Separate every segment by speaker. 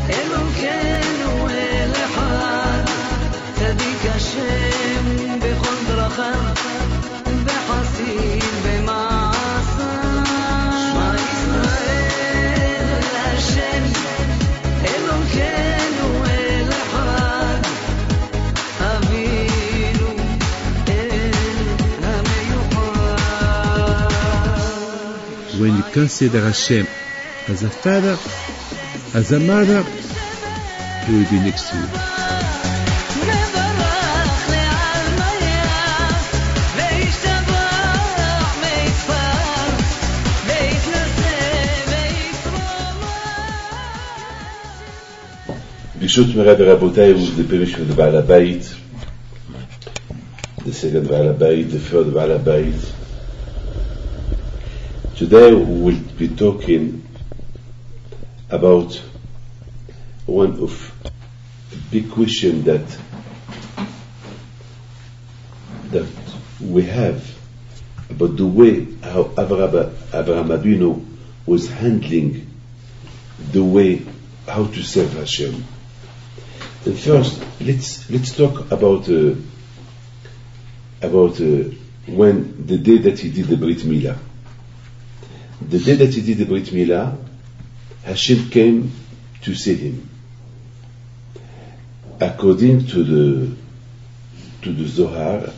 Speaker 1: אלוקינו אל אחד, צדיק השם בכל דרכיו, בחסיד במעשיו. שמע ישראל השם אלוקינו אל אחד, אבינו אל המיוחד.
Speaker 2: When you consider Hashem as a father, as a mother, He will be next to you.
Speaker 3: ברשות מוריי ורבותיי, ובפירוש של בעל הבית, the second בעל הבית, the third בעל הבית. Today we will be talking about one of big question that we have about the way how Abraham Avinu was handling the way how to serve Hashem. And first, let's talk about when the day that he did the Brit Milah. The day that he did the Brit Milah, Hashem came to see him. According to the Zohar,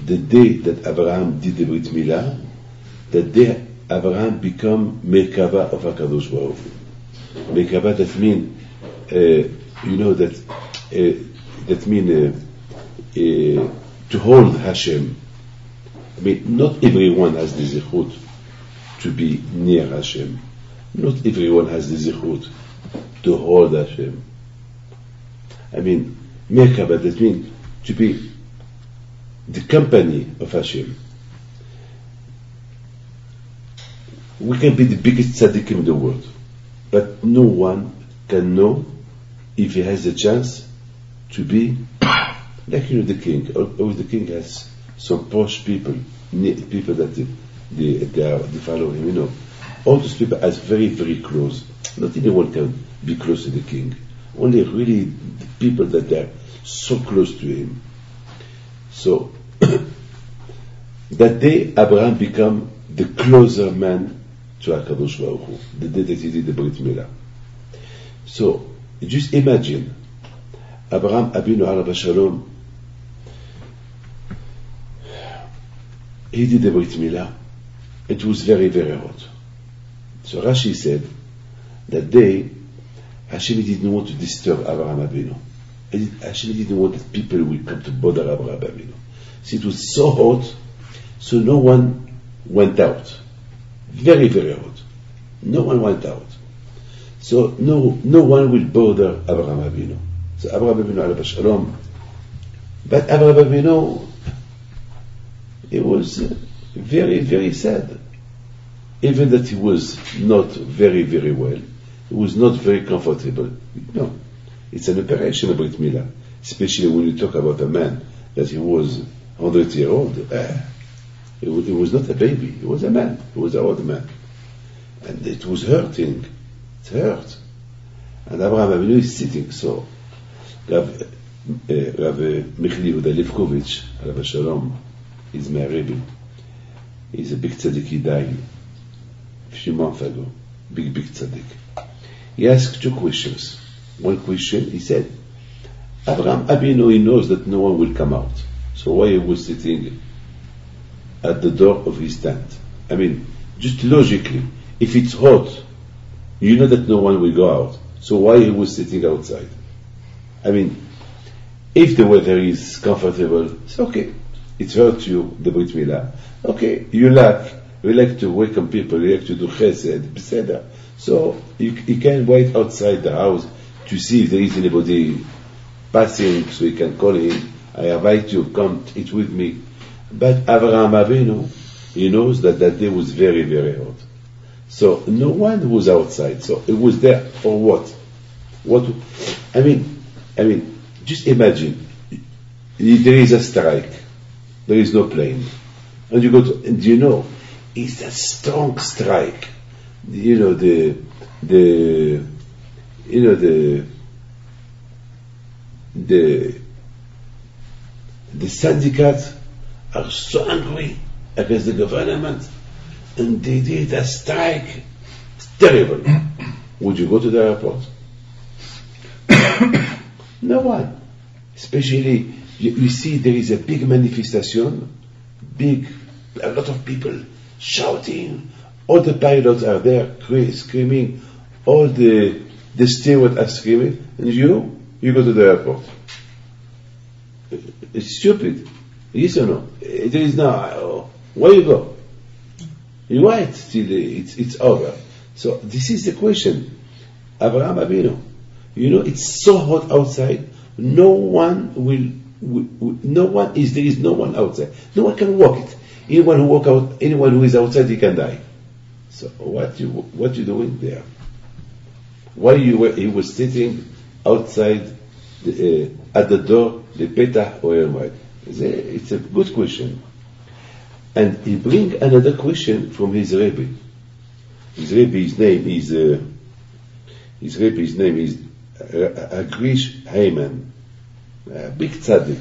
Speaker 3: the day that Abraham did the Brit Milah, that day Abraham become Merkava of HaKadosh Baruch Hu. Merkava, that mean that mean to hold Hashem. I mean, not everyone has the zichut to be near Hashem. Not everyone has the zichut to hold Hashem. I mean, Merkava, that means to be the company of Hashem. We can be the biggest tzaddik in the world, but no one can know if he has a chance to be like the king. Or the king has some posh people that they follow him. All those people are very, very close. Not anyone can be close to the king. Only really the people that are so close to him. So that day Abraham became the closer man to HaKadosh Baruch Hu, the day that he did the Brit Milah. So just imagine Abraham Avinu Alav Shalom, he did the Brit Milah. It was very, very hot. So Rashi said that day Hashem didn't want to disturb Abraham Avinu. Hashem didn't want that people will come to bother Abraham Avinu. So it was so hot, so no one went out. Very, very hot. No one went out. So no one will bother Abraham Avinu. So Abraham Avinu Alav Shalom. But Abraham Avinu, he was very, very sad. Even that he was not very, very well. He was not very comfortable. No. It's an operation of Brit Milah. Especially when you talk about a man that he was 100 years old. He was not a baby. He was a man. He was an old man. And it was hurting. It hurt. And Abraham Avinu is sitting. So Rav Michli Yehuda Levkovich, Alav Shalom, is my Rebbe. He's a big tzaddik. He died a few months ago. Big tzaddik. He asked two questions. One question, he said, Abraham Avinu, he knows that no one will come out. So why he was sitting at the door of his tent? I mean, just logically, if it's hot, you know that no one will go out. So why he was sitting outside? I mean, if the weather is comfortable, it's okay. It hurts you, the Brit Milah. Okay, you like to welcome people, you like to do chesed, beseder. So you can wait outside the house to see if there is anybody passing, so you can call him. I invite you, come eat with me. But Avraham Avinu, he knows that day was very, very hot. So no one was outside. So it was there for what? I mean, just imagine, there is a strike, there is no plane, and you go to, and it's a strong strike. The you know, the syndicates are so angry against the government, and they did a strike. It's terrible. Would you go to the airport? No one. Especially, you see there is a big manifestation, a lot of people shouting, all the pilots are there screaming, all the stewards are screaming, and you go to the airport. It's stupid. Yes or no? There is no, where you go? You wait till it's over. So this is the question. Abraham Avinu, you know, it's so hot outside, there is no one outside. No one can walk it. Anyone who is outside, he can die. So what you doing there? Why he was sitting outside at the door, the Petah Oel? It's a good question. And he bring another question from his Rebbe. His Rebbe's name is Agrish Heyman, big tzaddik.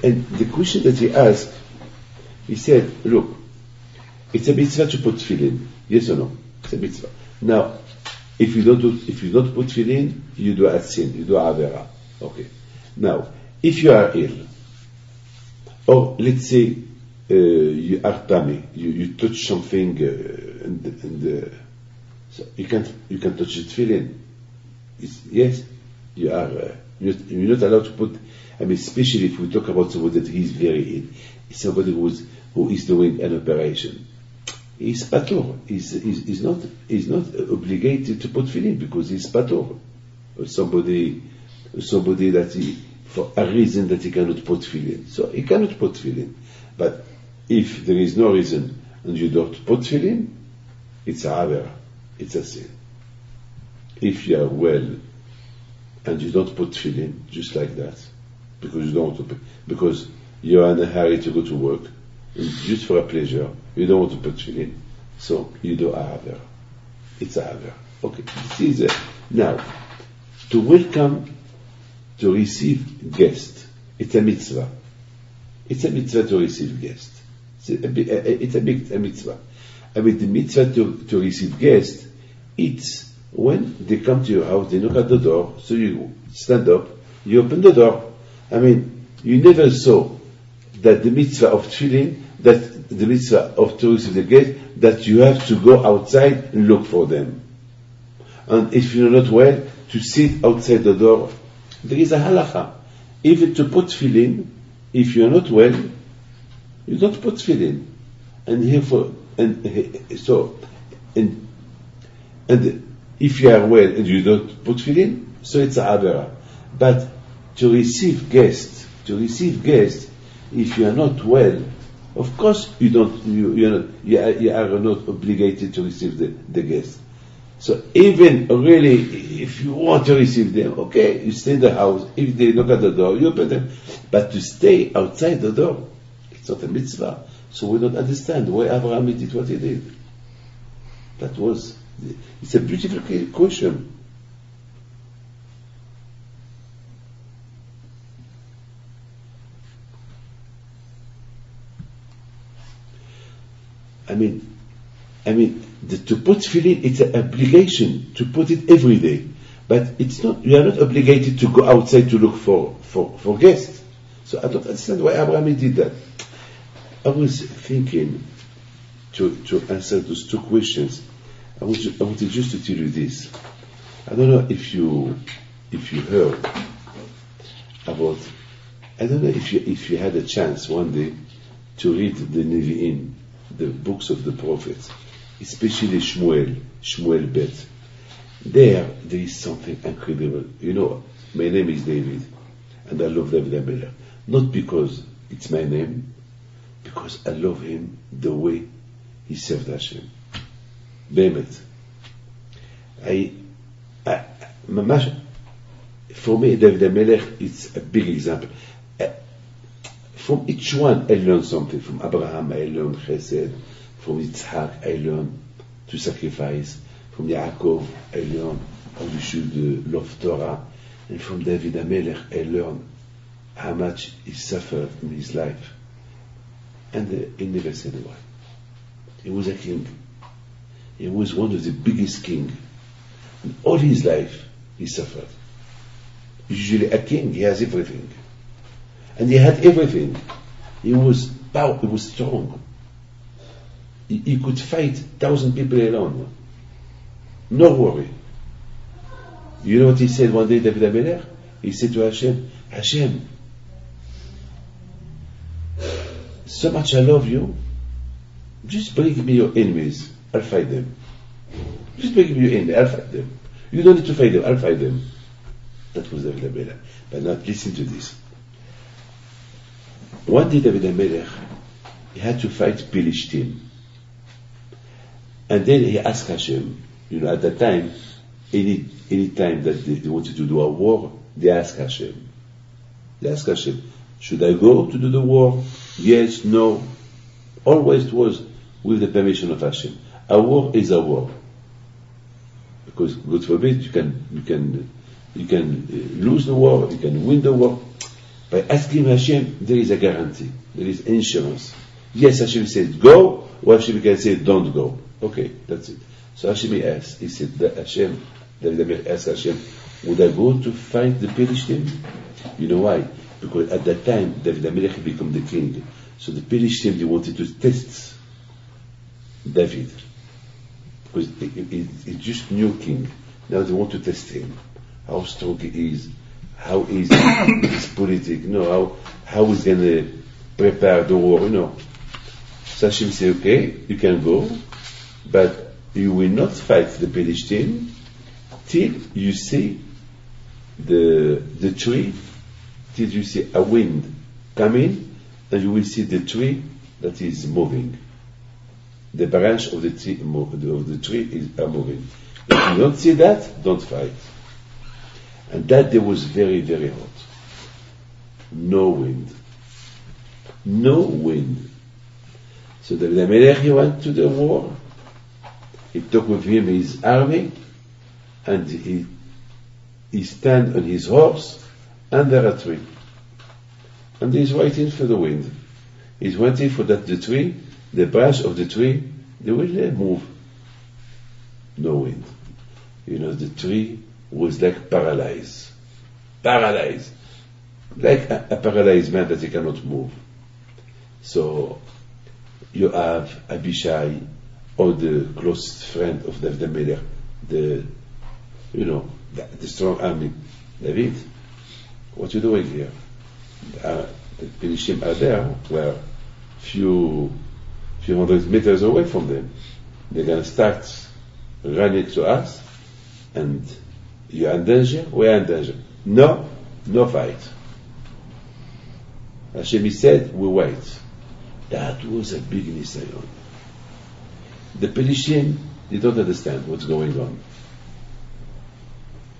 Speaker 3: And the question that he asked, he said, look, it's a mitzvah to put tefillin. Yes or no? It's a mitzvah. Now, if you don't put tefillin, you do a sin, you do avera. Okay. Now, if you are ill, or let's say you are tummy, you touch something, so you can't touch the tefillin. Yes, you are. You're not allowed to put. I mean, especially if we talk about somebody that is very ill, somebody who is doing an operation. He's patur. He's not obligated to put tefillin because he's patur. Or somebody that for a reason that he cannot put tefillin. So he cannot put tefillin. But if there is no reason and you don't put tefillin, it's a avera. It's a sin. If you are well and you don't put tefillin, just like that, because you don't want to, because you are in a hurry to go to work, just for a pleasure, you don't want to put tefillin, so you do avera. It's a avera. Okay. This is now to welcome, to receive guests. It's a mitzvah. It's a mitzvah to receive guests. It's a big mitzvah. I mean, the mitzvah to receive guests, it's when they come to your house, they knock at the door, so you stand up, you open the door. I mean, you never saw that the mitzvah of tefillin, that the mitzvah of to receive the guest, that you have to go outside and look for them. And if you're not well, to sit outside the door. There is a halacha. Even to put tefillin, if you're not well, you don't put tefillin. And if you are well and you don't put tefillin, so it's a avera. But to receive guests, if you are not well, of course you are not obligated to receive the guests. So even really, if you want to receive them, okay, you stay in the house. If they knock at the door, you open them. But to stay outside the door, it's not a mitzvah. So we don't understand why Abraham did what he did. It's a beautiful question. I mean, to put tefillin, it's an obligation to put it every day. But it's not. You are not obligated to go outside to look for guests. So I don't understand why Abraham did that. I was thinking to answer those two questions. I wanted just to tell you this. I don't know if you heard about. I don't know if you had a chance one day to read the Nevi'im, the books of the prophets, especially Shmuel Bet. There is something incredible. You know, my name is David, and I love David HaMelech. Not because it's my name, because I love him the way he served Hashem. Be'emet. For me, David HaMelech, it's a big example. From each one, I learned something. From Abraham, I learned Chesed. From Yitzhak, I learned to sacrifice. From Yaakov, I learned how you should love Torah. And from David HaMelech, I learned how much he suffered in his life. And he never said a word. He was a king. He was one of the biggest kings. And all his life, he suffered. Usually a king, he has everything. And he had everything. He was powerful, he was strong. He could fight 1,000 people alone. No worry. You know what he said one day, David HaMelech? He said to Hashem, Hashem, so much I love you, just bring me your enemies, I'll fight them. Just bring me your enemies, I'll fight them. You don't need to fight them, I'll fight them. That was David HaMelech. But now listen to this. One day David HaMelech, he had to fight Philistine. And then he asked Hashem, you know, at that time, any time that they wanted to do a war, they asked Hashem. They asked Hashem, should I go to do the war? Yes, no. Always it was with the permission of Hashem. A war is a war. Because, God forbid, you can lose the war, you can win the war. By asking Hashem, there is a guarantee, there is insurance. Yes, Hashem said go, or Hashem can say don't go. Okay, that's it. So Hashem asked, he said, Hashem, David HaMelech asked Hashem, would I go to fight the Philistine? You know why? Because at that time, David HaMelech became the king. So the Philistine, they wanted to test David. Because he's just new king. Now they want to test him. How strong he is, how is his politics, you know, how he's going to prepare the war, you know. So Hashem said, okay, you can go, but you will not fight the Philistine till you see the tree, till you see a wind coming, and you will see the tree that is moving. The branch of the tree, are moving. If you don't see that, don't fight. And that day was very, very hot. No wind. No wind. So David HaMelech, he went to the war. He took with him his army, and he stand on his horse under a tree. And he's waiting for the wind. He's waiting for that the tree, the branch of the tree, they will move. No wind. You know, the tree was like paralyzed. Paralyzed. Like a paralyzed man that he cannot move. So, you have Abishai, or the close friend of David HaMelech, the strong army. David, what are you doing here? The Philistines are there, we're few hundred meters away from them. They're going to start running to us, and you're in danger, we're in danger. No fight. Hashem said, we wait. That was a big nisayon. The Philistines, they don't understand what's going on.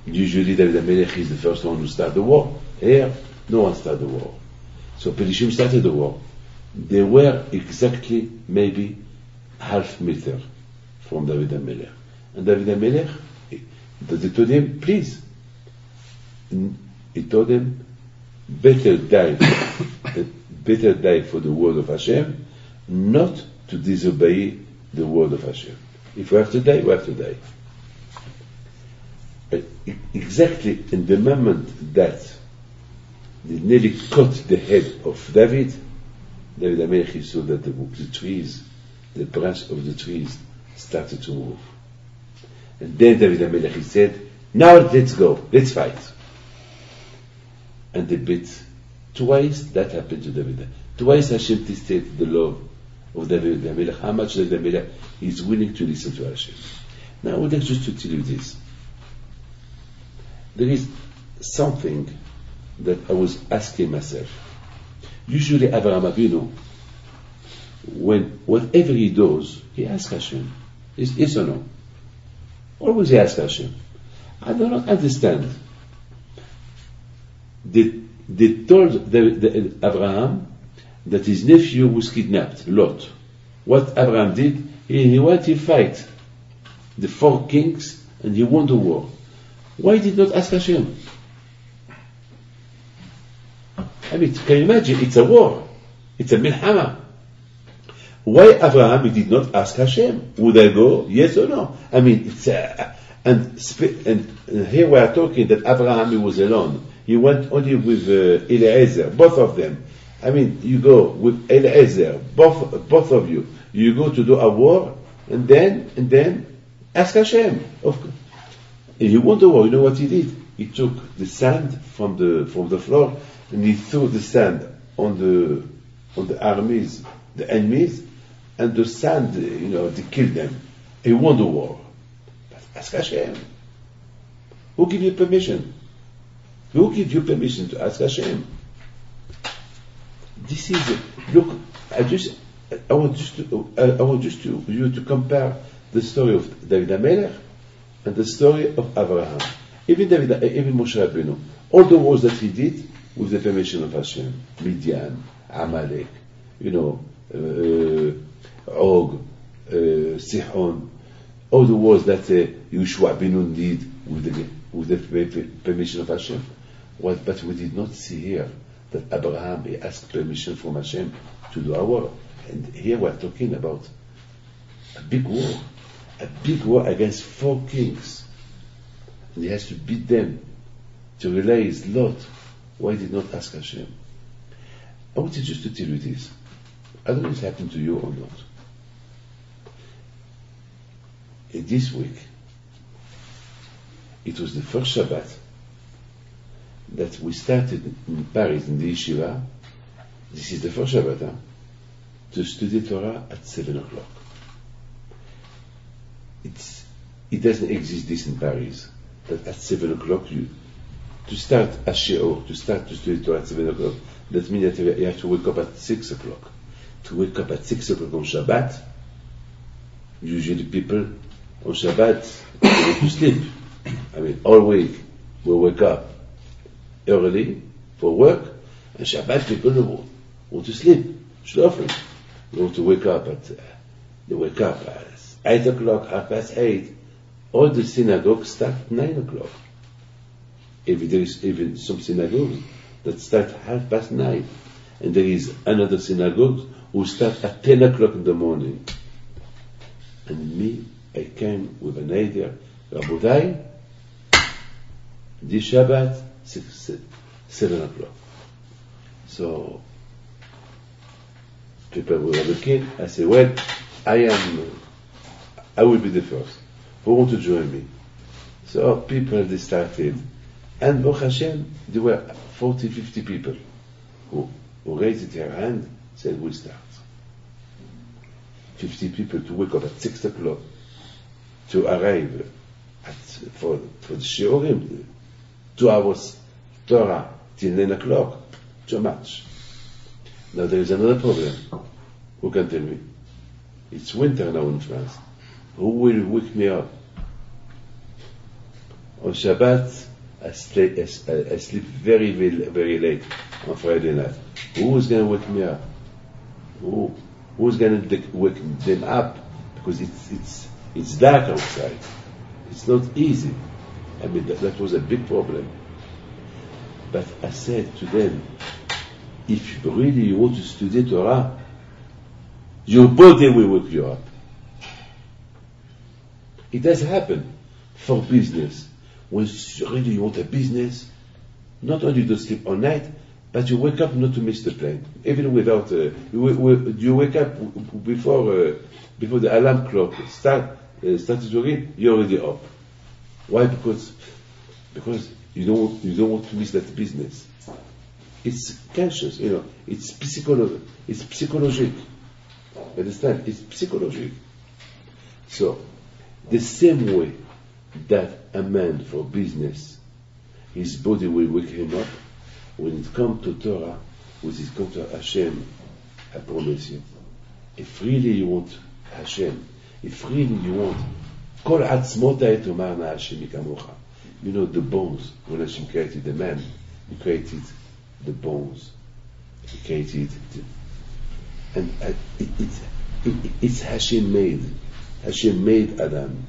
Speaker 3: Usually David HaMelech is the first one to start the war. Here, no one started the war. So Philistines started the war. They were exactly maybe half meter from David HaMelech. And David HaMelech, they told him, please. He told him, better die for the word of Hashem, not to disobey the word of Hashem. If we have to die, we have to die. But exactly in the moment that they nearly cut the head of David HaMelech saw that the trees, the branch of the trees started to move. And then David HaMelech said, now let's go, let's fight. And they beat. Twice that happened to David. Twice Hashem tested the love of David HaMelech, how much David HaMelech is willing to listen to Hashem. Now I would like just to tell you this. There is something that I was asking myself. Usually Avraham Avinu, whatever he does, he asks Hashem. Yes or no? Always he asks Hashem. I do not understand. They told Abraham that his nephew was kidnapped, Lot. What Abraham did, he went to fight. the 4 kings, and he won the war. Why did not ask Hashem? I mean, can you imagine? It's a war. It's a milhama. Why Abraham did not ask Hashem? Would I go? Yes or no? I mean, it's and here we are talking that Abraham he was alone. He went only with Eliezer, both of them. I mean, you go with Eliezer, both of you. You go to do a war, and then ask Hashem. Of course. And he won the war. You know what he did? He took the sand from the floor, and he threw the sand on the armies, the enemies, and the sand, they killed them. He won the war. But ask Hashem. Who gave you permission? Who gave you permission to ask Hashem? This is look. I want you to compare the story of David HaMelech and the story of Abraham. Even Moshe Rabbeinu, all the wars that he did with the permission of Hashem, Midian, Amalek, Og, Sihon, all the wars that Yeshua ben Nun did with the permission of Hashem. But we did not see here that Abraham he asked permission from Hashem to do a war. And here we are talking about a big war against 4 kings. And he has to beat them to realize Lot. Why did not ask Hashem? I wanted just to tell you this. I don't know if it happened to you or not. This week, it was the first Shabbat that we started in Paris, in the yeshiva. This is the first Shabbat, to study Torah at 7 o'clock. It doesn't exist this in Paris, that at 7 o'clock to start a shiur, to start to study Torah at 7 o'clock, that means that you have to wake up at 6 o'clock. To wake up at 6 o'clock on Shabbat, usually people on Shabbat go to sleep. I mean, all week we wake up early for work, and Shabbat people want to sleep. Shlofen. They want to wake up at 8 o'clock, 8:30. All the synagogues start at 9 o'clock. There is even some synagogues that start 9:30, and there is another synagogue who start at 10 o'clock in the morning. And me, I came with an idea. Rabotai, this Shabbat, 7 o'clock. So people were looking. I said, well, I will be the first. Who want to join me? So people, they started. And Baruch Hashem, there were 40, 50 people who raised their hand, said, we'll start. 50 people to wake up at 6 o'clock, to arrive for the shiurim, 2 hours Torah till 9 o'clock, too much. Now there is another problem. Who can tell me? It's winter now in France. Who will wake me up? On Shabbat, I sleep very, very, very late on Friday night. Who is going to wake me up? Who's going to wake them up? Because it's dark outside. It's not easy. I mean, that was a big problem. But I said to them, if really you want to study Torah, your body will wake you up. It does happen for business. When really you want a business, not only to sleep all night, but you wake up not to miss the plane. Even without, you wake up before the alarm clock started to ring, you're already up. Why? Because you don't want to miss that business. It's conscious, it's psychologic. Understand? It's psychologic. So, the same way that a man for business, his body will wake him up, when it comes to Torah, when it comes to Hashem, I promise you, if really you want Hashem, if really you want, Kol atzmotai tomarna Hashem ikamocha. The bones, when Hashem created the man, He created the bones. He created and it's Hashem made. Hashem made Adam.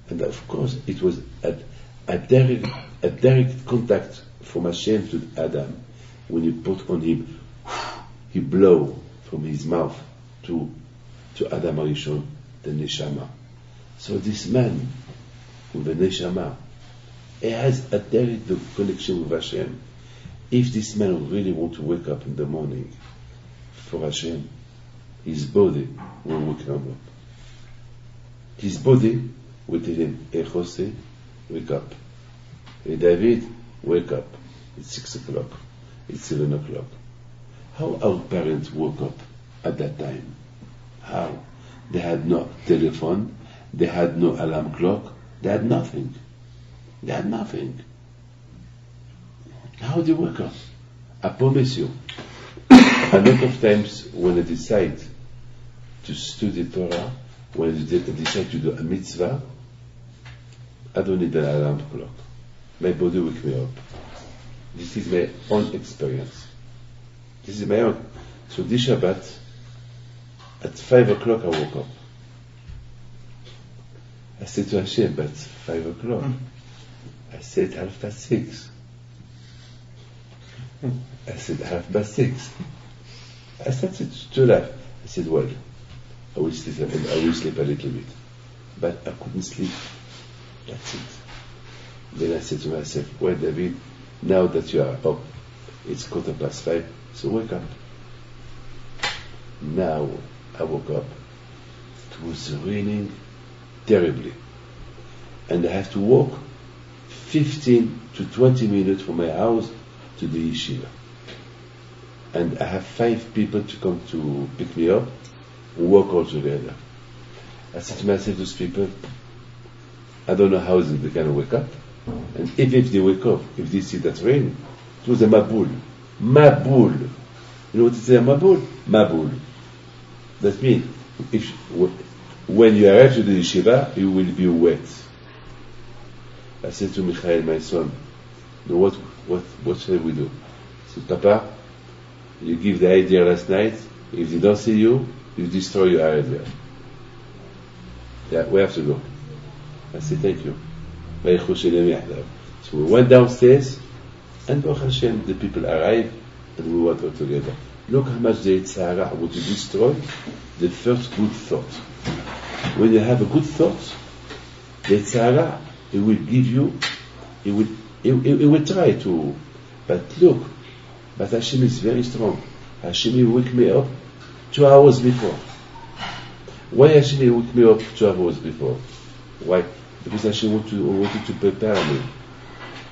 Speaker 3: And of course, it was a direct contact from Hashem to Adam. When you put on him, he blow from his mouth to Adam Arishon, the Neshama. So this man, with the Neshama, he has a direct connection with Hashem. If this man really want to wake up in the morning for Hashem, his body will wake him up. His body will tell him, hey Jose, wake up. Hey David, wake up. It's 6 o'clock. It's 7 o'clock. How our parents woke up at that time? How? They had no telephone, they had no alarm clock, they had nothing. They had nothing. How do you wake up? I promise you, a lot of times when I decide to study Torah, when I decide to do a mitzvah, I don't need an alarm clock. My body wakes me up. This is my own experience. This is my own. So this Shabbat, at 5 o'clock I woke up. I said to Hashem, but 5 o'clock. I said 6:30. I said 6:30. I started to laugh. I said, well, I will sleep a little bit. But I couldn't sleep. That's it. Then I said to myself, well, David, now that you are up, it's 5:15, so wake up. Now I woke up. It was raining terribly. And I have to walk 15 to 20 minutes from my house to the yeshiva. And I have 5 people to come to pick me up and walk all together. I said to myself, those people, I don't know how they're going to wake up. And if they wake up, if they see that rain, it was a mabul. Mabul. You know what is a mabul? Mabul. That means, when you arrive to the yeshiva, you will be wet. I said to Michael, my son, what shall we do? I said, Papa, you give the idea last night. If they don't see you, you destroy your idea. Yeah, we have to go. I said, thank you. So we went downstairs, and Baruch Hashem, the people arrived, and we went all together. Look how much the Yitzhara want to destroy the first good thought. When you have a good thought, the Yitzhara, it will give you, it will try to, but look, but Hashem is very strong. Hashem will wake me up 2 hours before. Why Hashem will wake me up 2 hours before? Why? Because Hashem wanted to prepare me.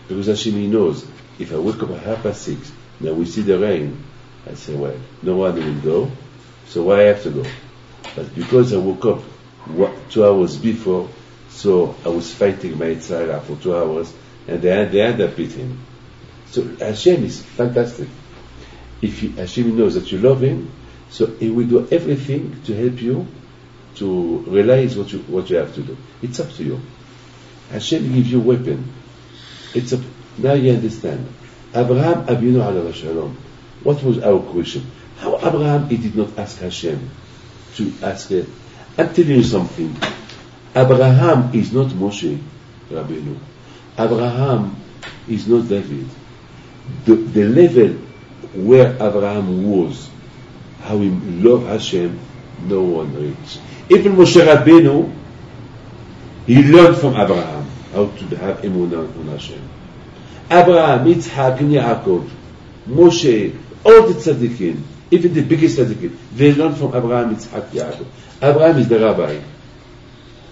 Speaker 3: Because Hashem knows, if I wake up at 6:30, now we see the rain, I say, well, no one will go, so why I have to go? But because I woke up 2 hours before, so I was fighting my Yitzhara for 2 hours, and they end up beating. So Hashem is fantastic. If Hashem knows that you love Him, so He will do everything to help you to realize what you have to do. It's up to you. Hashem gives you a weapon. It's up. Now you understand. Abraham Avinu alav shalom. What was our question? How Abraham he did not ask Hashem to ask it? I'm telling you something. Abraham is not Moshe Rabbeinu. Abraham is not David. The level where Abraham was, how he loved Hashem, no one reached. Even Moshe Rabbeinu, he learned from Abraham how to have emunah on Hashem. Abraham, Yitzhak, Yaakov, Moshe, all the tzaddikim, even the biggest tzaddikim, they learned from Abraham, Yitzhak, Yaakov. Abraham is the rabbi.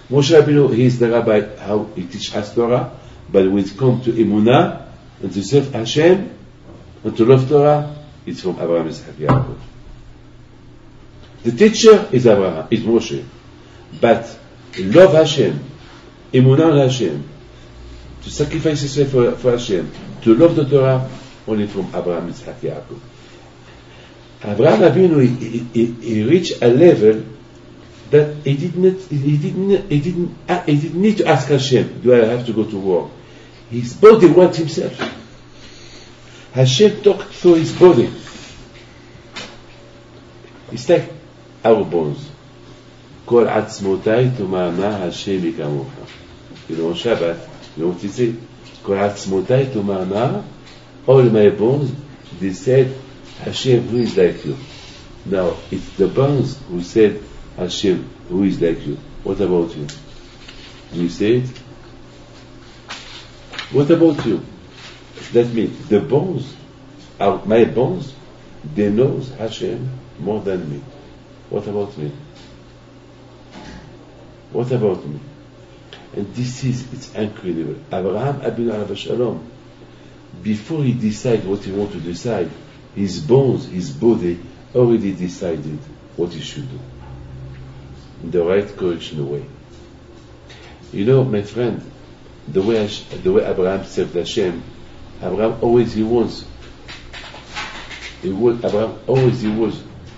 Speaker 3: Moshe Rabbeinu, he is the rabbi, how he teaches us Torah, but when it comes to emunah, and to serve Hashem, and to love Torah, it's from Abraham, Yitzhak, Yaakov. The teacher is Abraham, is Moshe. But love Hashem, emunah on Hashem, to sacrifice himself for Hashem, to love the Torah, only from Abraham, Yitzhak, Yaakov. Abraham Avinu, he reached a level that he didn't need to ask Hashem, do I have to go to war? His body wants himself. Hashem talked through his body. It's like our bones. Kol atzmotai tomama Hashem ikamocha. on Shabbat, what he said, Kol Atzmotai Tomarna, all my bones, they said, Hashem, who is like you? Now, it's the bones who said, Hashem, who is like you? What about you? Do you say it? What about you? That means the bones, my bones, they know Hashem more than me. What about me? What about me? And it's incredible. Abraham Abinu Alav Shalom, before he decided what he wanted to decide, his bones, his body, already decided what he should do. In the right correction way. You know, my friend, the way Abraham served Hashem, Abraham always he was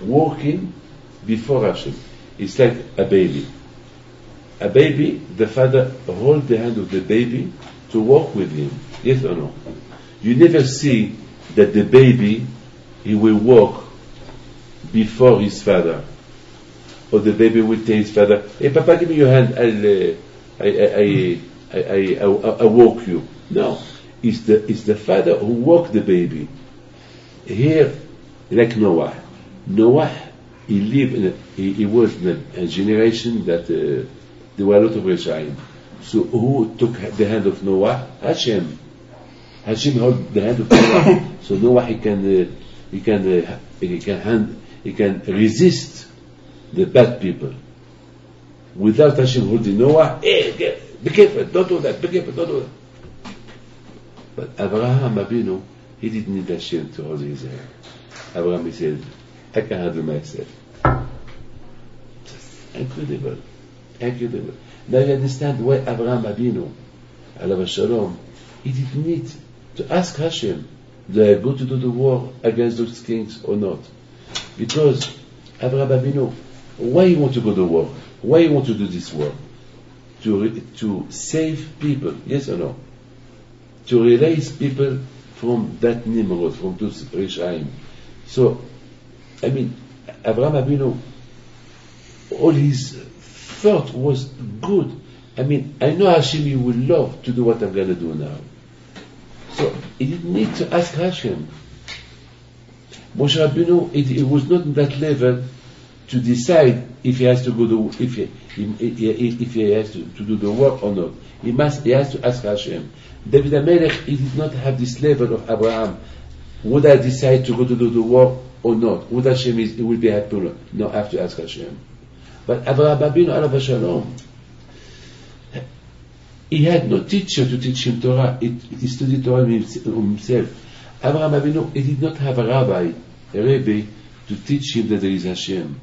Speaker 3: walking before Hashem. It's like a baby. A baby, the father holds the hand of the baby to walk with him. Yes or no? You never see that the baby, he will walk before his father. Or the baby will tell his father, hey Papa, give me your hand, I'll walk you. No. It's the father who walked the baby. Here, like Noah. Noah, he lived he was in a generation that there were a lot of Reshaim. So who took the hand of Noah? Hashem. Hashem held the hand of Noah. So Noah he can resist the bad people. Without Hashem holding Noah, hey, be careful, don't do that, be careful, don't do that. But Abraham Abinu, he didn't need Hashem to hold his hand. Abraham, he said, I can handle myself. Incredible. Incredible. Now you understand why Abraham Abinu, Alav Shalom, he didn't need to ask Hashem, do I go to do the war against those kings or not? Because Abraham Abinu, why you want to go to war? Why you want to do this war? To save people, yes or no? To release people from that Nimrod, from those Rishaim. So, I mean, Abraham Abinu, all his thought was good. I mean, I know Hashem, you will love to do what I'm going to do now. So, he didn't need to ask Hashem. Moshe Rabbeinu, it was not in that level to decide if he has to go to, if he has to do the work or not. He has to ask Hashem. David HaMelech, he did not have this level of Abraham. Would I decide to go to do the work or not? Would Hashem he will be happy or not? No, I have to ask Hashem. But Abraham Abinu Alav Shalom, he had no teacher to teach him Torah. He studied Torah himself. Abraham Abinu, he did not have a rabbi to teach him that there is Hashem.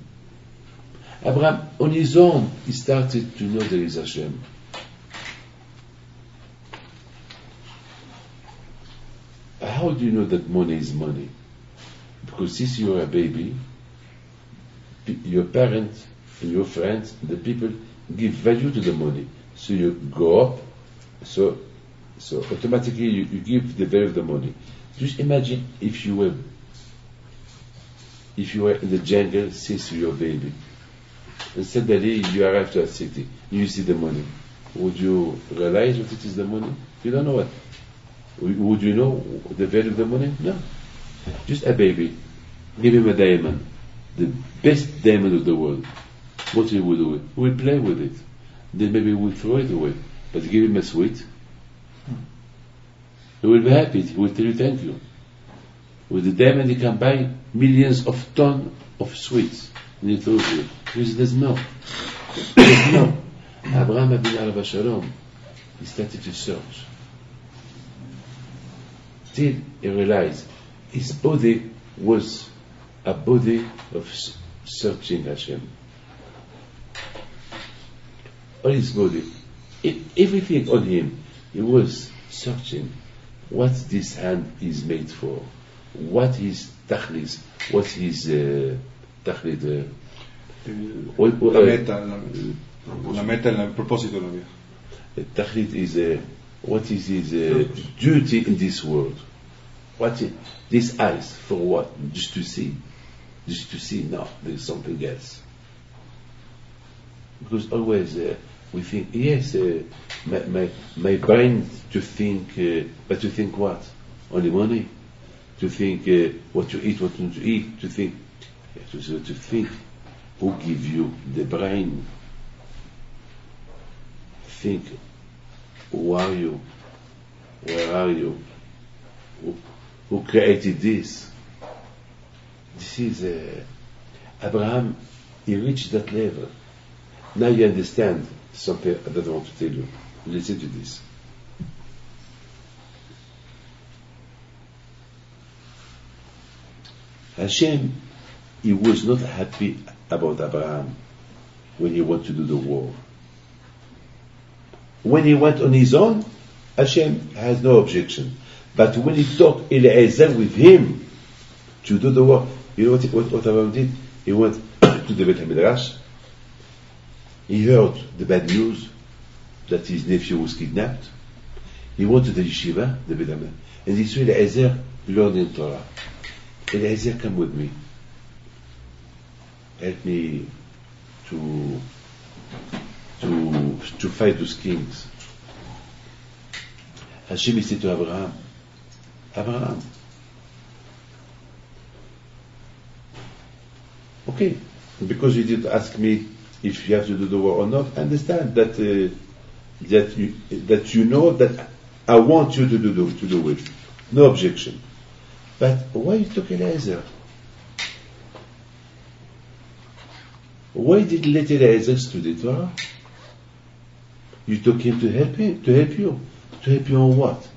Speaker 3: Abraham, on his own, he started to know there is Hashem. How do you know that money is money? Because since you are a baby, your parents and your friends, the people give value to the money. So you go up, so automatically you give the value of the money. Just imagine if you were in the jungle since you were a baby, and suddenly you arrive to a city, you see the money. Would you realize what it is the money? You don't know what. Would you know the value of the money? No. Just a baby. Give him a diamond, the best diamond of the world. What he will do with it? He will play with it. Then maybe he will throw it away. But give him a sweet. He will be happy. He will tell you thank you. With the diamond he can buy millions of tons of sweets. And he throws it. Because there's no. There's no. Abraham Abinu Alav Shalom, he started to search. Till he realized his body was a body of searching Hashem. All his body, everything on him, he was searching what this hand is made for, what his tachlis, what his tachlit,
Speaker 4: la meta, el propósito de la vida.
Speaker 3: Tachlit is what is his duty in this world. These eyes, for what? Just to see. Just to see, no, there's something else. Because always We think, yes, my brain to think, but to think what? Only money? To think what to eat, what not to eat, to think. To think. Who give you the brain? Think, who are you? Where are you? Who created this? This is Abraham, he reached that level. Now you understand something I don't want to tell you. Listen to this. Hashem, he was not happy about Abraham when he went to do the war. When he went on his own, Hashem has no objection. But when he took Eliezer with him to do the war, you know what Abraham did? He went to the Beit HaMidrash. He heard the bad news that his nephew was kidnapped. He went to the yeshiva, the Beit HaMidrash, and he saw Eliezer learning Torah. Eliezer, come with me. Help me to fight those kings. Hashem said to Abraham, Abraham, okay, because you didn't ask me if you have to do the war or not, understand that you know that I want you to do it. No objection. But why you took Eliezer? Why did you let Eliezer study Torah? You took him to help you. To help you on what?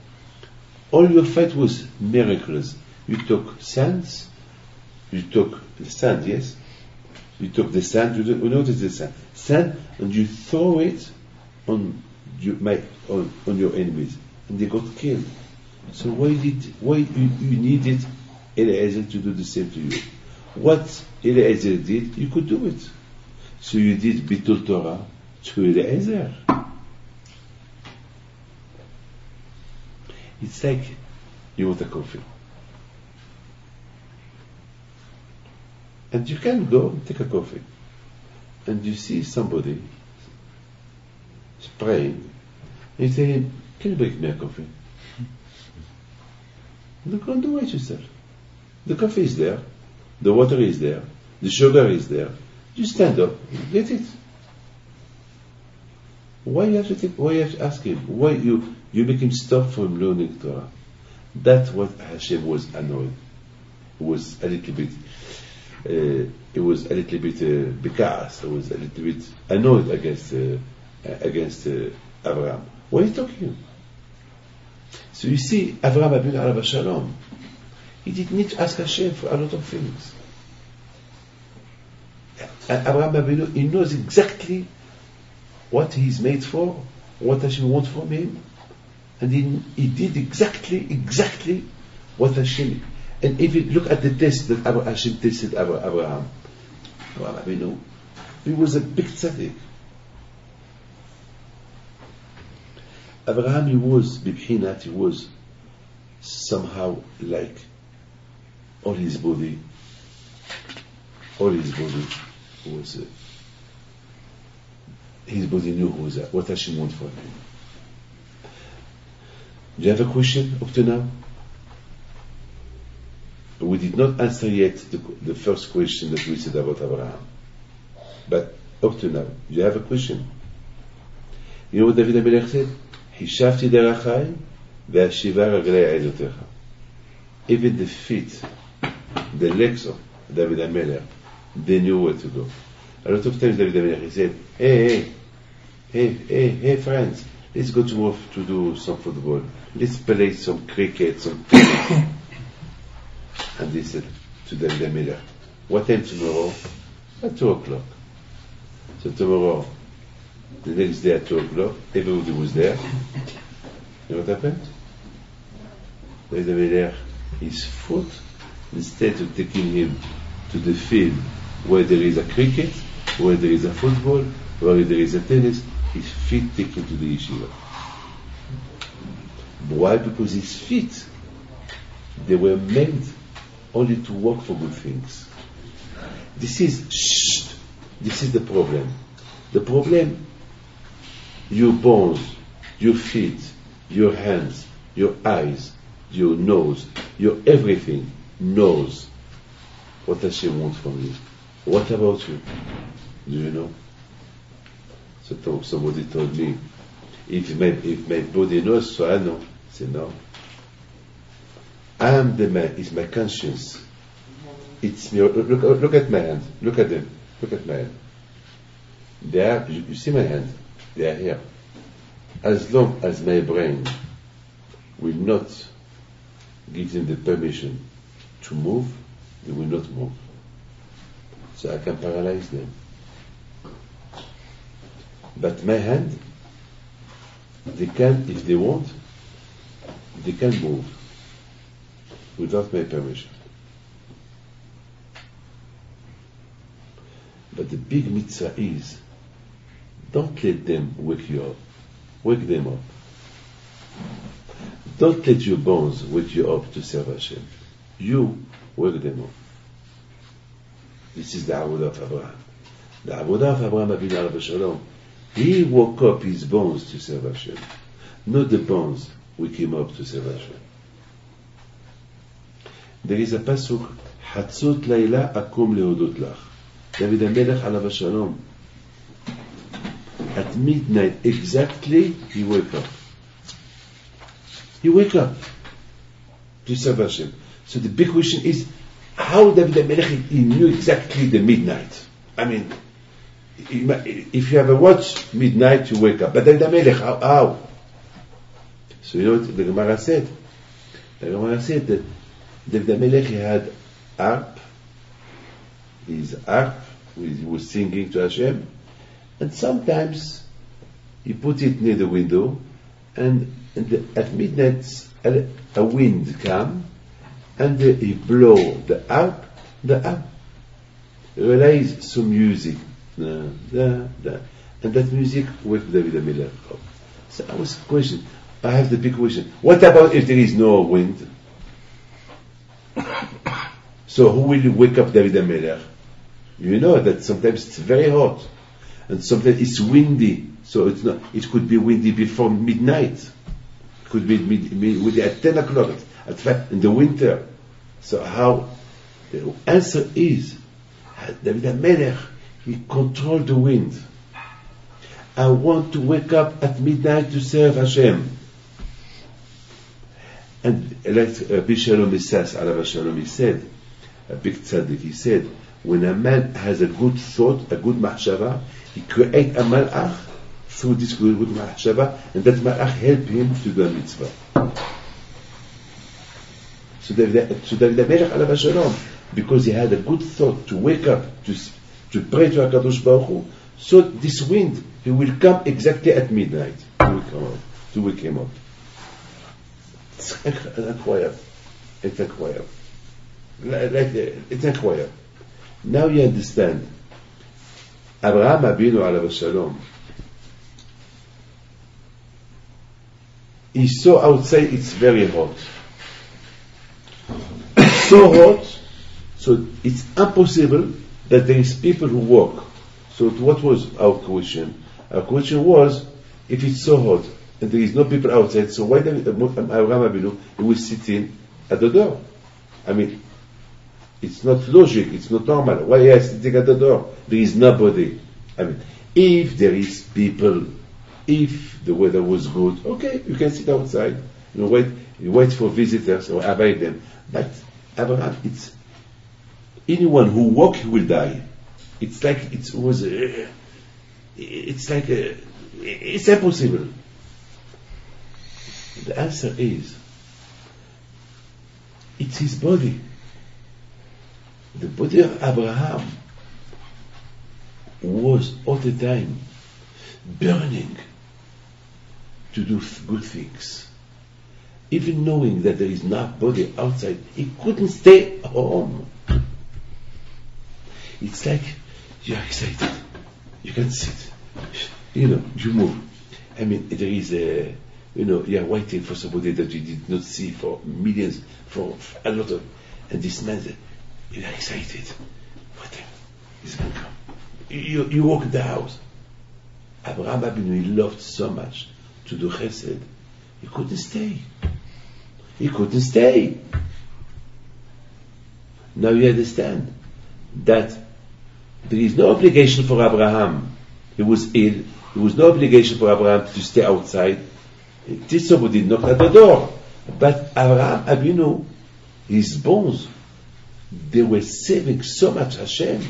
Speaker 3: All your fight was miracles. You took sands. You took the sand, yes? You took the sand. You notice the sand. Sand, and you throw it on your enemies, and they got killed. So why you needed Eliezer to do the same to you? What Eliezer did, you could do it. So you did Bitul Torah to Eliezer. It's like you want a coffee. And you can go and take a coffee. And you see somebody praying, and you say him, can you bring me a coffee? Look on the way yourself. The coffee is there, the water is there, the sugar is there. You stand up, get it. Why you have to ask him? Why you make him stop from learning Torah? That's what Hashem was annoyed. It was a little bit bekas. It was a little bit annoyed against Abraham. Why are you talking? So you see, Avraham Avinu alav shalom, he did not ask Hashem for a lot of things. And Avraham Avinu, he knows exactly what he's made for, what Hashem wants from him, and he did exactly what Hashem. And if you look at the test that Hashem tested Avraham Avinu, he was a big tzaddik. Abraham, he was somehow like all his body was his body knew what Hashem wanted for him. Do you have a question up to now? We did not answer yet the first question that we said about Abraham. But up to now, do you have a question? You know what David HaMelech said? חישבתי דרכי והשיבה רגלי עדותיך. Even the feet, the legs of David HaMelech, they knew where to go. A lot of times David HaMelech, he said, hey friends, let's go tomorrow to do some football. Let's play some cricket, some tennis. And they said to David HaMelech, what time tomorrow? At 2 o'clock. So tomorrow, the next day at 2 o'clock, everybody was there. You know what happened? David HaMelech, his foot, instead of taking him to the field where there is a cricket, where there is a football, where there is a tennis, his feet take him to the yeshiva. Why? Because his feet, they were made only to work for good things. This is the problem. The problem your bones, your feet, your hands, your eyes, your nose, your everything knows what Hashem wants from you. What about you? Do you know? So somebody told me, if my body knows, so I know. I said, no. I am the man, it's my conscience. It's me. Look at my hand. Look at them. Look at my hand. They are, you see my hand? They are here. As long as my brain will not give them the permission to move, they will not move. So I can paralyze them. But my hand, they can, if they want, they can move without my permission. But the big mitzvah is, don't let them wake you up. Wake them up. Don't let your bones wake you up to serve Hashem. You wake them up. This is the avodah of Abraham. The avodah of Abraham Avinu alav shalom. He woke up his bones to serve Hashem. Not the bones wake him up to serve Hashem. There is a pasuk, Hatzot Laila Akum Lehodot Lach. David HaMelech alav shalom. At midnight exactly, he woke up. He woke up to serve Hashem. So the big question is, how David HaMelech, he knew exactly the midnight? I mean, if you have a watch, midnight you wake up. But David HaMelech, how? So you know what the Gemara said? The Gemara said that David HaMelech, he had harp, his harp, he was singing to Hashem, and sometimes he put it near the window, and at midnight a wind come, and he blow the harp realize some music, and that music wake David HaMelech up. So I was question. I have the big question. What about if there is no wind? So who will wake up David HaMelech? You know that sometimes it's very hot, and sometimes it's windy. So it's not. It could be windy before midnight. It could be windy at 10 o'clock, at 5 in the winter. So how? The answer is David HaMelech. He controlled the wind. I want to wake up at midnight to serve Hashem. And like Rabbi Shalom Isas, alav shalom, he said, a big tzaddik, he said, when a man has a good thought, a good mahshava, he creates a malach through this good mahshava, and that malach help him to do a mitzvah. So David HaMelech alav shalom, because he had a good thought to wake up, to pray to HaKadosh Baruch Hu, so this wind, he will come exactly at midnight to wake him up. It's incroyable. It's incroyable. It's incroyable. Now you understand. Abraham Avinu alav shalom, he saw outside it's very hot. So hot, so it's impossible that there is people who walk. So what was our question? Our question was, if it's so hot and there is no people outside, so why Abraham Avinu, he was sitting at the door? I mean, it's not logic, it's not normal. Why he is sitting at the door? There is nobody. I mean, if there is people, if the weather was good, okay, you can sit outside, you wait for visitors or avoid them. But Abraham, it's anyone who walk will die. It's like it's impossible. The answer is, it's his body. The body of Abraham was all the time burning to do good things. Even knowing that there is no body outside, he couldn't stay home. It's like you're excited, you can sit, you move. I mean, there is you're waiting for somebody that you did not see for millions, for a lot of, and this man, you're excited. What is going to come? You walk in the house. Abraham Avinu, he loved so much to do chesed. He couldn't stay. He couldn't stay. Now you understand that there is no obligation for Abraham. He was ill. There was no obligation for Abraham to stay outside. Till somebody knocked at the door. But Abraham Avinu, his bones, they were saving so much Hashem.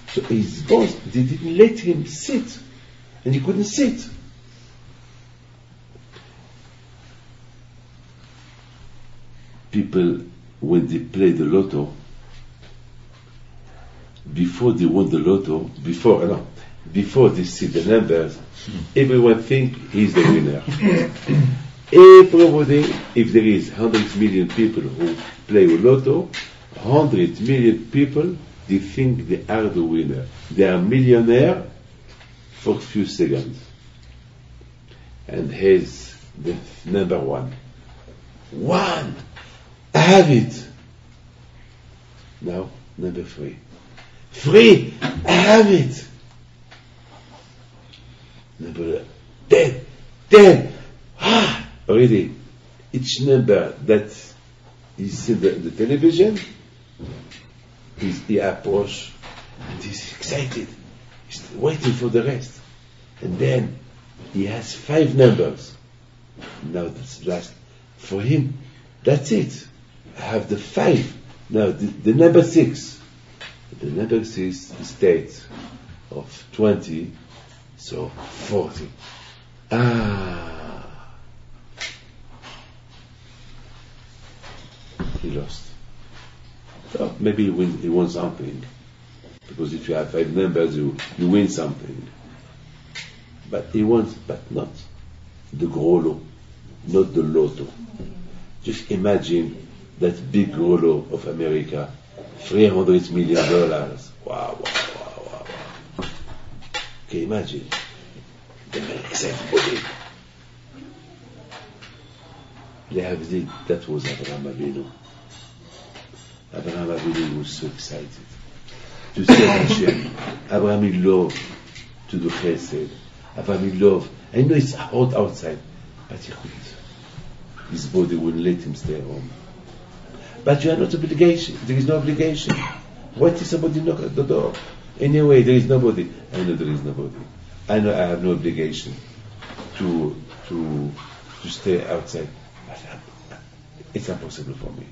Speaker 3: So his bones, they didn't let him sit. And he couldn't sit. People, when they play the lotto, before they won the lotto, before they see the numbers, everyone think he's the winner. Everybody, if there is 100 million people who play lotto, 100 million people, they think they are the winner. They are millionaire for a few seconds. And here's the number one. One! I have it! Now, number three. Three! I have it! Number 10! Already, each number that is in the television, he approach, and he's excited. He's waiting for the rest. And then he has 5 numbers. Now that's last. For him, that's it. I have the 5. Now the number 6. The number 6 is state of 20, so 40. He lost. So maybe he won something. Because if you have 5 numbers, you win something. But he won, but not the gros lot, not the lotto. Just imagine that big gros lot of America, $300 million. Wow. Okay, imagine. The makes everybody. That was Abraham Avinu. Abraham Avinu was so excited to see Hashem. Abraham in love to do chesed. Abraham in love. I know it's hot outside, but he couldn't. His body wouldn't let him stay home. But you are not obligation. There is no obligation. What if somebody knock at the door? Anyway, there is nobody. I know there is nobody. I know I have no obligation to stay outside. But it's impossible for me.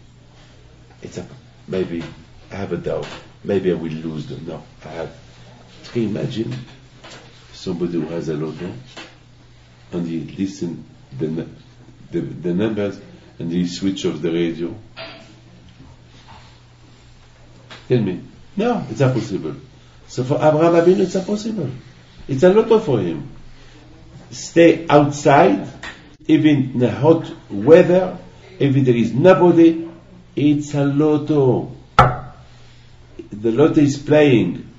Speaker 3: Maybe I have a doubt. Maybe I will lose them. No, I have. Can you imagine somebody who has a lotto and he listen the numbers and he switch off the radio? Tell me. No, it's impossible. So for Abraham Avinu, it's impossible. It's a lotto for him. Stay outside, even in the hot weather, even there is nobody, it's a lotto. The lotto is playing.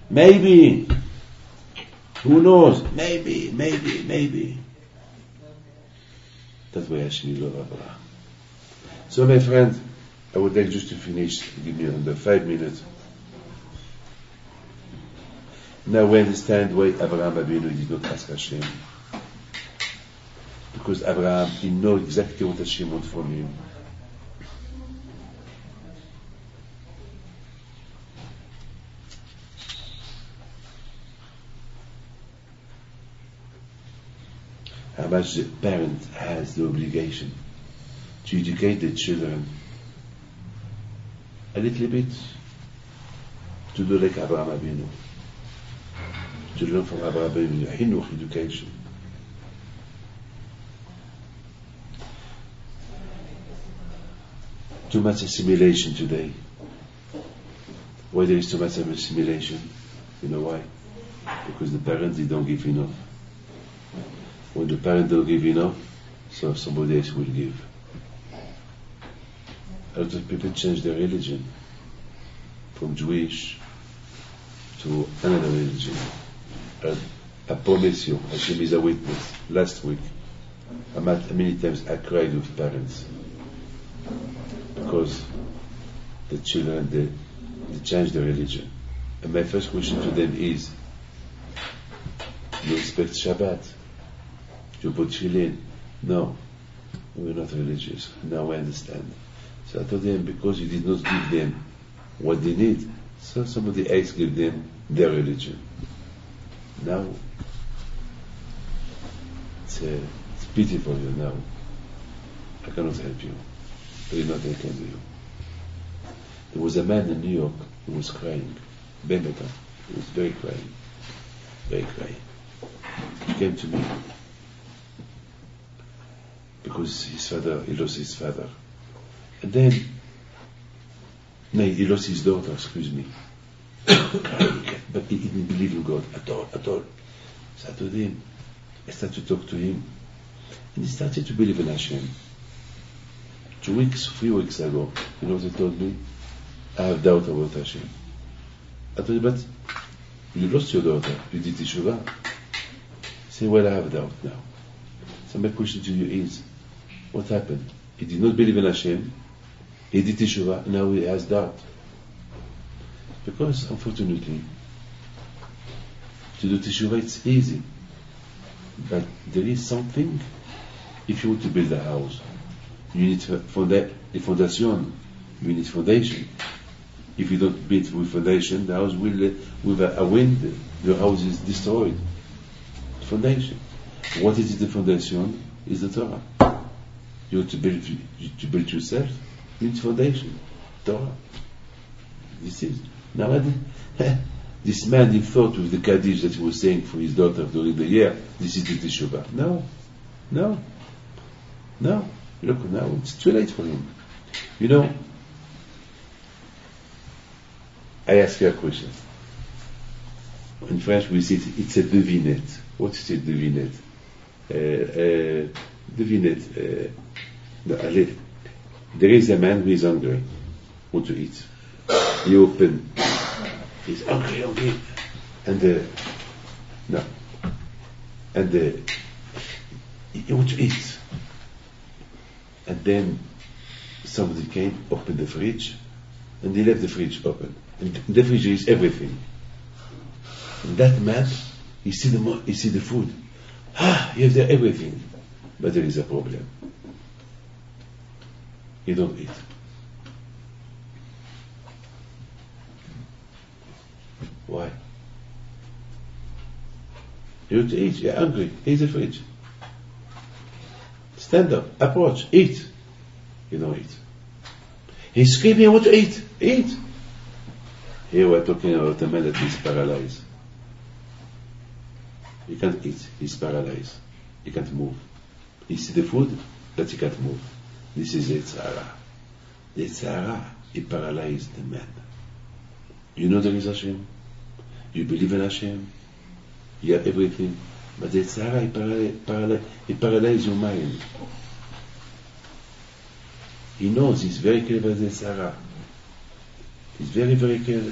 Speaker 3: Maybe. Who knows? Maybe. That's why Hashem loves Abraham. So my friend, I would like just to finish, give me under 5 minutes. Now we understand why Abraham Avinu did not ask Hashem. Because Abraham, he knows exactly what Hashem wants from him. How much the parent has the obligation to educate the children a little bit, to do like Abraham Avinu, to learn from Abraham Avinu, Hinuch, education. Too much assimilation today. Why there is too much assimilation? You know why? Because the parents, they don't give enough. When the parents don't give enough, so somebody else will give. A lot of people change their religion from Jewish to another religion. I promise you, Hashem is a witness. Last week, many times I cried with parents because the children, they change their religion. And my first question to them is, You respect Shabbat. You put Tefillin. No, we're not religious. Now I understand. So I told them, because you did not give them what they need, so somebody else give them their religion. Now, it's pity for you now. I cannot help you. There is nothing I can do. There was a man in New York who was crying. Benetton. He was very crying. Very crying. He came to me because he lost his father. And then, no, he lost his daughter, excuse me. But he didn't believe in God at all. So I told him, I started to talk to him, and he started to believe in Hashem. 3 weeks ago, you know what he told me? I have doubt about Hashem. I told him, but you lost your daughter, you did Teshuvah. He said, well, I have doubt now. So my question to you is, what happened? He did not believe in Hashem, he did Teshuvah, now he has doubt. Because, unfortunately, to do Teshuvah it's easy. But there is something, if you want to build a house, you need the foundation. You need foundation. If you don't build with foundation, the house will, with a wind, the house is destroyed. Foundation. What is the foundation? Is the Torah. You want to build yourself, you need foundation. Torah. This is. Now, this man, he thought with the Kaddish that he was saying for his daughter during the year, this is the Teshuvah. No. Look, now it's too late for him. You know, I ask you a question. In French, we say it's a devinette. What is a devinette? Devinette. There is a man who is hungry, want to eat. He open. He's hungry, and he want to eat. And then somebody came, opened the fridge, and he left the fridge open. And the fridge is everything. And that man, he see the food. You have there everything, but there is a problem. You don't eat. Why? You want to eat, you're hungry, here's the fridge. Stand up, approach, eat. You don't eat. He's screaming, I want to eat. Eat. Here we're talking about a man that is paralyzed. He can't eat, he's paralyzed. He can't move. He sees the food, but he can't move. This is Yetzer Hara. Yetzer Hara, he paralyzed the man. You know there is Hashem. You believe in Hashem. You have everything. But Yetzer Hara, he paralyzes your mind. He knows, he's very clever, Yetzer Hara. He's very, very clever.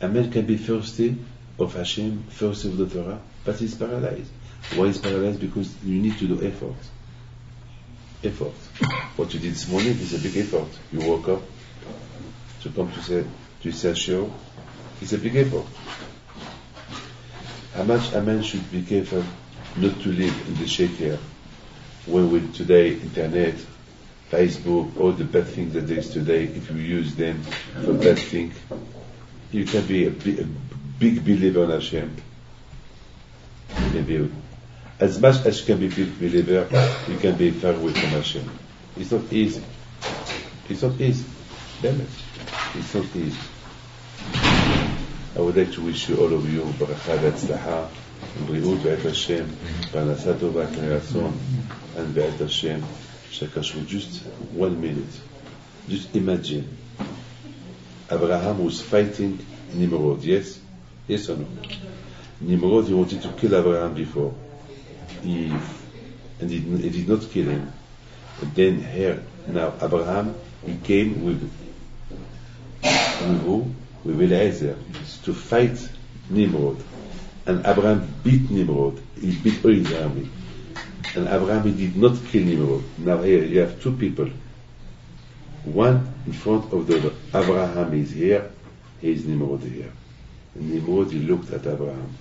Speaker 3: A man can be thirsty of Hashem, thirsty of the Torah, but he's paralyzed. Why is paralyzed? Because you need to do effort. Effort. What you did this morning is a big effort. You woke up to come to say show. It's a big effort. How much a man should be careful not to live in the shaker when with today internet, Facebook, all the bad things that there is today, if you use them for bad things, you can be a big believer in Hashem. You can be, as much as you can be a big believer, you can be far away from Hashem. It's not easy. It's not easy. Damn it. It's not easy. I would like to wish you, all of you, ברכה והצלחה, בריאות בעת השם, פרנסה טובה כרצון, and בעת השם, שקשרו. Just 1 minute. Just imagine. Abraham was fighting Nimrod, yes? Yes or no? Nimrod, he wanted to kill Abraham before. He did not kill him. And then here, now Abraham, he came with who? With Eliezer to fight Nimrod. And Abraham beat Nimrod. He beat all his army. And Abraham, he did not kill Nimrod. Now here, you have two people. One in front of the other. Abraham is here, he is Nimrod here. Nimrod, he looked at Abraham.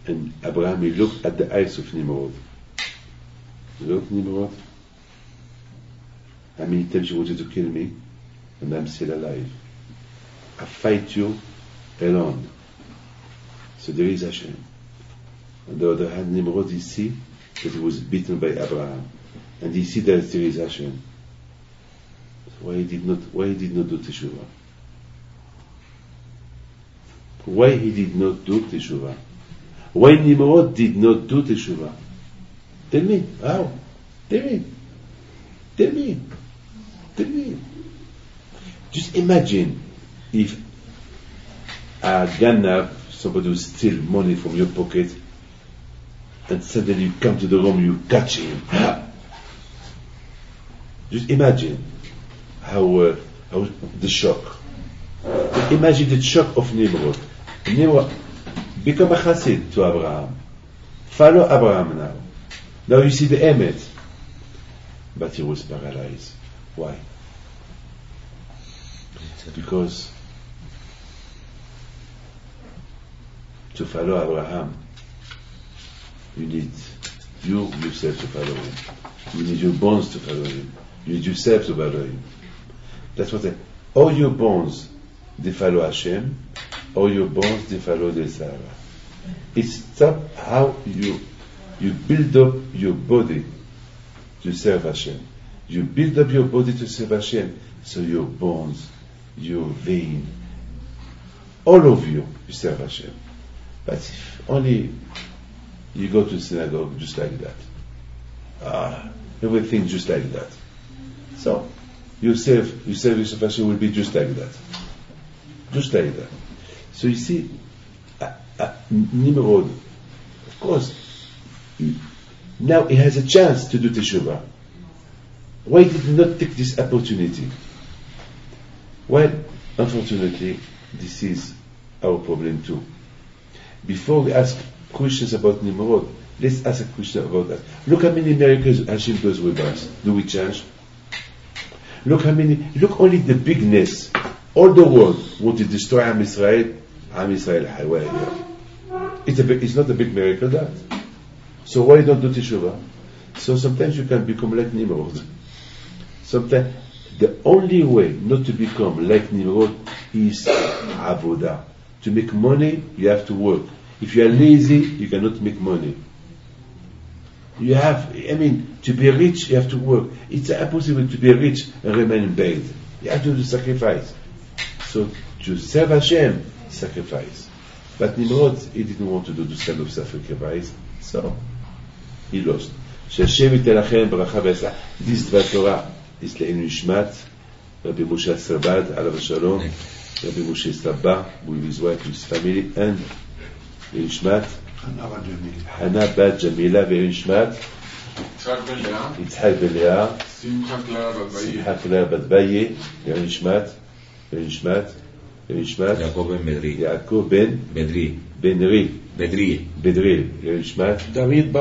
Speaker 3: And Abraham, he looked at the eyes of Nimrod. Look, Nimrod, how many times you wanted to kill me, and I'm still alive. I fight you alone. So there is Hashem. On the other hand, Nimrod, he see that he was beaten by Abraham, and he see that there is Hashem. So why he did not do teshuvah? Why he did not do teshuvah? Why Nimrod did not do teshuvah? Tell me, how? Tell me. Just imagine if a ganav, somebody who steal money from your pocket, and suddenly you come to the room, you catch him. Just imagine how the shock. Imagine the shock of Nimrod. Nimrod become a chassid to Abraham. Follow Abraham now. Now you see the emet. But he was paralyzed. Why? Because to follow Abraham, you need you yourself to follow him. You need your bones to follow him. You need yourself to follow him. That's what all your bones, they follow Hashem, all your bones, they follow the Sarah. It's not how you build up your body to serve Hashem. You build up your body to serve Hashem, so your bones, your vein, all of you serve Hashem. But if only you go to synagogue just like that, everything just like that. So you serve Yosef Hashem will be just like that. Just like that. So you see, Nimrod, of course, now he has a chance to do teshuvah. Why did he not take this opportunity? Well, unfortunately, this is our problem too. Before we ask questions about Nimrod, let's ask a question about that. Look how many miracles Hashem does with us. Do we change? Look only the bigness. All the world want to destroy Am Israel. Am Israel, it's not a big miracle that. So why don't do teshuvah? So sometimes you can become like Nimrod. Sometimes the only way not to become like Nimrod is avodah. To make money, you have to work. If you are lazy, you cannot make money. To be rich, you have to work. It's impossible to be rich and remain in bed. You have to do sacrifice. So to serve Hashem, sacrifice. But Nimrod, he didn't want to do this kind of sacrifice, so he lost. Shashem yitelachem bracha v'etzlah. This Dvar Torah is le'enu nishmat Rabbi Moshe Sarbad, alav shalom, Rabbi Moshe Sabah, with his wife, his family, and nishmat Hana bat Jamila ve'nishmat Yitzhak ben Leah, Simcha Clara bat Baye, ve'nishmat Yaakov ben Bedri, ve'nishmat
Speaker 5: David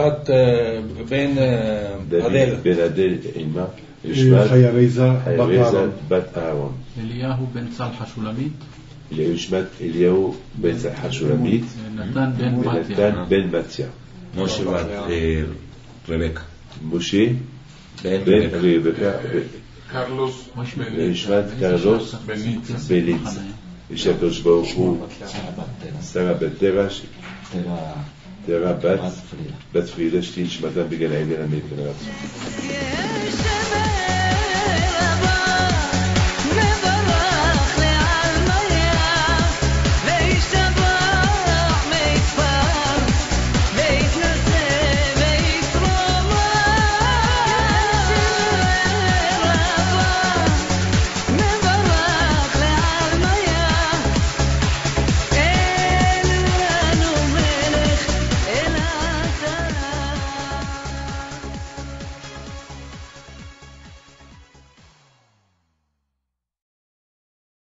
Speaker 5: ben
Speaker 3: Adel Ima,
Speaker 5: Chayareza
Speaker 3: bat Aaron,
Speaker 6: אליהו בן צלחה שולמית,
Speaker 3: נשמת אליהו בן צלחה שולמית,
Speaker 6: נתן בן
Speaker 3: ונתן בן מתיה,
Speaker 7: משה בת רבקה,
Speaker 3: משה בן רבקה, נשמת קרלוס בניץ, ושהקדוש ברוך הוא שרה בת תרה בת פרידה שתהיה נשמתם בגן העדן אמן כן רצון.